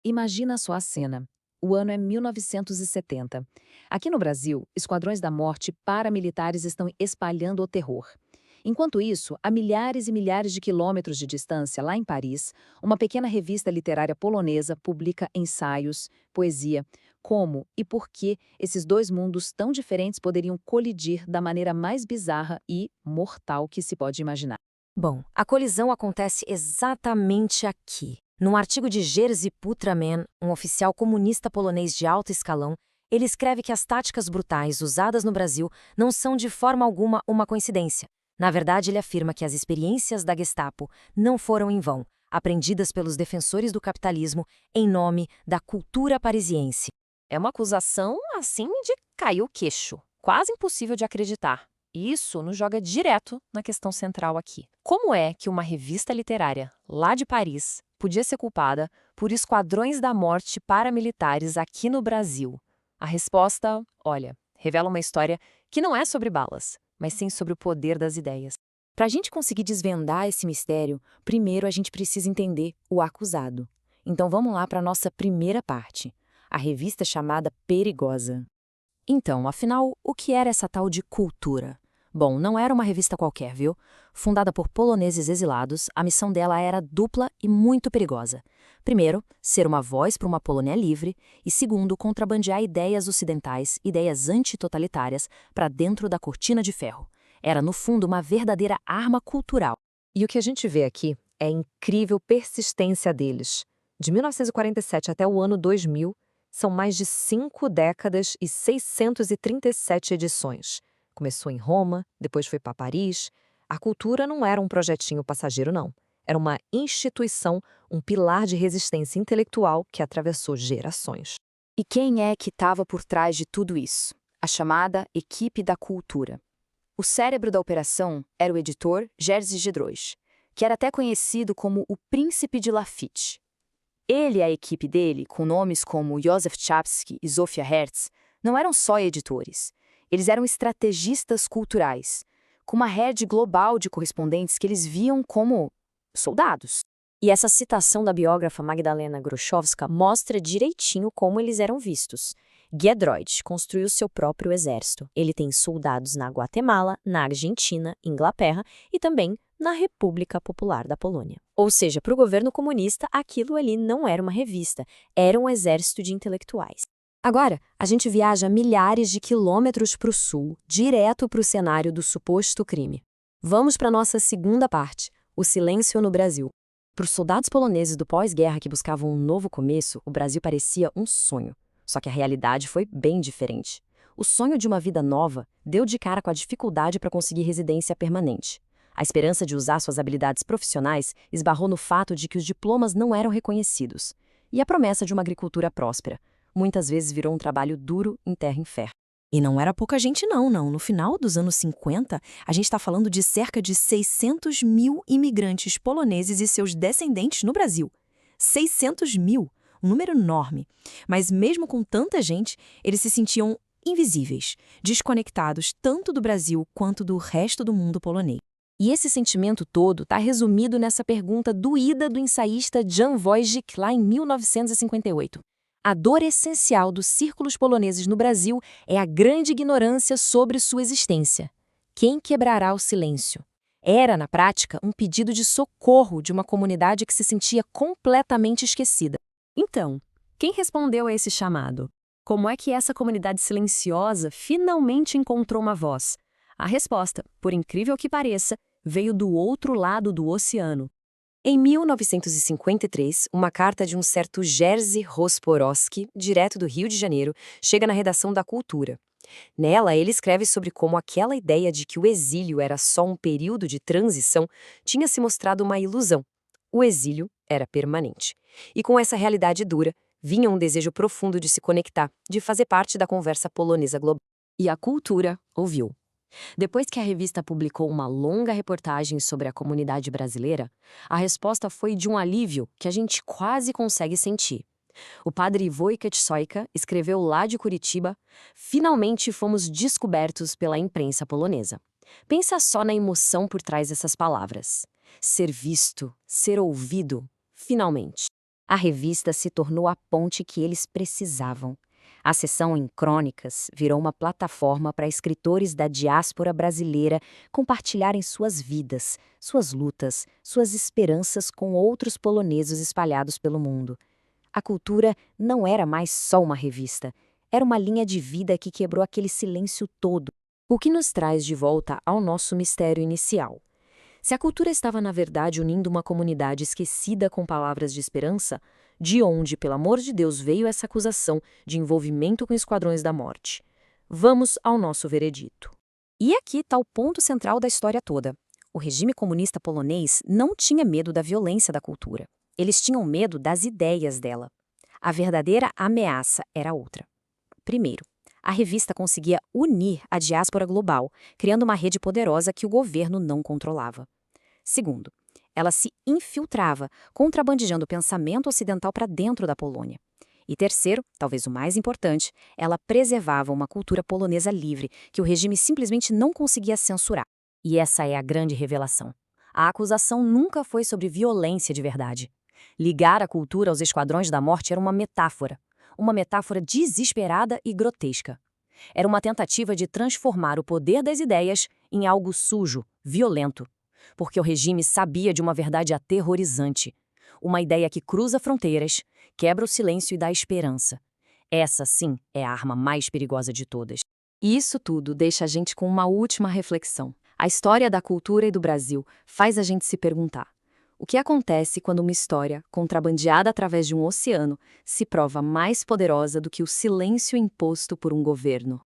Imagina só a cena. O ano é 1970. Aqui no Brasil, esquadrões da morte paramilitares estão espalhando o terror. Enquanto isso, a milhares e milhares de quilômetros de distância, lá em Paris, uma pequena revista literária polonesa publica ensaios, poesia, como e por que esses dois mundos tão diferentes poderiam colidir da maneira mais bizarra e mortal que se pode imaginar. Bom, a colisão acontece exatamente aqui. Num artigo de Jerzy Putraman, um oficial comunista polonês de alto escalão, ele escreve que as táticas brutais usadas no Brasil não são de forma alguma uma coincidência. Na verdade, ele afirma que as experiências da Gestapo não foram em vão, aprendidas pelos defensores do capitalismo em nome da cultura parisiense. É uma acusação, assim, de cair o queixo. Quase impossível de acreditar. E isso nos joga direto na questão central aqui. Como é que uma revista literária, lá de Paris, podia ser culpada por esquadrões da morte paramilitares aqui no Brasil? A resposta, olha, revela uma história que não é sobre balas, mas sim sobre o poder das ideias. Para a gente conseguir desvendar esse mistério, primeiro a gente precisa entender o acusado. Então vamos lá para a nossa primeira parte, a revista chamada Perigosa. Então, afinal, o que era essa tal de cultura? Bom, não era uma revista qualquer, viu? Fundada por poloneses exilados, a missão dela era dupla e muito perigosa. Primeiro, ser uma voz para uma Polônia livre, e segundo, contrabandear ideias ocidentais, ideias antitotalitárias, para dentro da cortina de ferro. Era, no fundo, uma verdadeira arma cultural. E o que a gente vê aqui é a incrível persistência deles. De 1947 até o ano 2000, são mais de 5 décadas e 637 edições. Começou em Roma, depois foi para Paris. A cultura não era um projetinho passageiro, não. Era uma instituição, um pilar de resistência intelectual que atravessou gerações. E quem é que estava por trás de tudo isso? A chamada Equipe da Cultura. O cérebro da operação era o editor Jerzy Gedroich, que era até conhecido como o Príncipe de Lafitte. Ele e a equipe dele, com nomes como Józef Chapski e Zofia Herz, não eram só editores. Eles eram estrategistas culturais, com uma rede global de correspondentes que eles viam como soldados. E essa citação da biógrafa Magdalena Grochowska mostra direitinho como eles eram vistos. Giedroyc construiu seu próprio exército. Ele tem soldados na Guatemala, na Argentina, Inglaterra e também na República Popular da Polônia. Ou seja, para o governo comunista, aquilo ali não era uma revista, era um exército de intelectuais. Agora, a gente viaja milhares de quilômetros para o sul, direto para o cenário do suposto crime. Vamos para a nossa segunda parte, o silêncio no Brasil. Para os soldados poloneses do pós-guerra que buscavam um novo começo, o Brasil parecia um sonho. Só que a realidade foi bem diferente. O sonho de uma vida nova deu de cara com a dificuldade para conseguir residência permanente. A esperança de usar suas habilidades profissionais esbarrou no fato de que os diplomas não eram reconhecidos. E a promessa de uma agricultura próspera muitas vezes virou um trabalho duro em terra e ferro. E não era pouca gente não. No final dos anos 50, a gente está falando de cerca de 600 mil imigrantes poloneses e seus descendentes no Brasil. 600 mil, um número enorme. Mas mesmo com tanta gente, eles se sentiam invisíveis, desconectados tanto do Brasil quanto do resto do mundo polonês. E esse sentimento todo está resumido nessa pergunta doída do ensaísta Jan Wojcik lá em 1958. A dor essencial dos círculos poloneses no Brasil é a grande ignorância sobre sua existência. Quem quebrará o silêncio? Era, na prática, um pedido de socorro de uma comunidade que se sentia completamente esquecida. Então, quem respondeu a esse chamado? Como é que essa comunidade silenciosa finalmente encontrou uma voz? A resposta, por incrível que pareça, veio do outro lado do oceano. Em 1953, uma carta de um certo Jerzy Rozporowski, direto do Rio de Janeiro, chega na redação da Cultura. Nela, ele escreve sobre como aquela ideia de que o exílio era só um período de transição tinha se mostrado uma ilusão. O exílio era permanente. E com essa realidade dura, vinha um desejo profundo de se conectar, de fazer parte da conversa polonesa global. E a Cultura ouviu. Depois que a revista publicou uma longa reportagem sobre a comunidade brasileira, a resposta foi de um alívio que a gente quase consegue sentir. O padre Wojciech Sojka escreveu lá de Curitiba: "Finalmente fomos descobertos pela imprensa polonesa." Pensa só na emoção por trás dessas palavras. Ser visto, ser ouvido, finalmente. A revista se tornou a ponte que eles precisavam. A seção em Crônicas virou uma plataforma para escritores da diáspora brasileira compartilharem suas vidas, suas lutas, suas esperanças com outros poloneses espalhados pelo mundo. A cultura não era mais só uma revista, era uma linha de vida que quebrou aquele silêncio todo. O que nos traz de volta ao nosso mistério inicial. Se a cultura estava, na verdade, unindo uma comunidade esquecida com palavras de esperança, de onde, pelo amor de Deus, veio essa acusação de envolvimento com esquadrões da morte? Vamos ao nosso veredito. E aqui está o ponto central da história toda. O regime comunista polonês não tinha medo da violência da cultura. Eles tinham medo das ideias dela. A verdadeira ameaça era outra. Primeiro, a revista conseguia unir a diáspora global, criando uma rede poderosa que o governo não controlava. Segundo, ela se infiltrava, contrabandeando o pensamento ocidental para dentro da Polônia. E terceiro, talvez o mais importante, ela preservava uma cultura polonesa livre, que o regime simplesmente não conseguia censurar. E essa é a grande revelação. A acusação nunca foi sobre violência de verdade. Ligar a cultura aos esquadrões da morte era uma metáfora desesperada e grotesca. Era uma tentativa de transformar o poder das ideias em algo sujo, violento. Porque o regime sabia de uma verdade aterrorizante. Uma ideia que cruza fronteiras, quebra o silêncio e dá esperança. Essa, sim, é a arma mais perigosa de todas. E isso tudo deixa a gente com uma última reflexão. A história da cultura e do Brasil faz a gente se perguntar: o que acontece quando uma história, contrabandeada através de um oceano, se prova mais poderosa do que o silêncio imposto por um governo?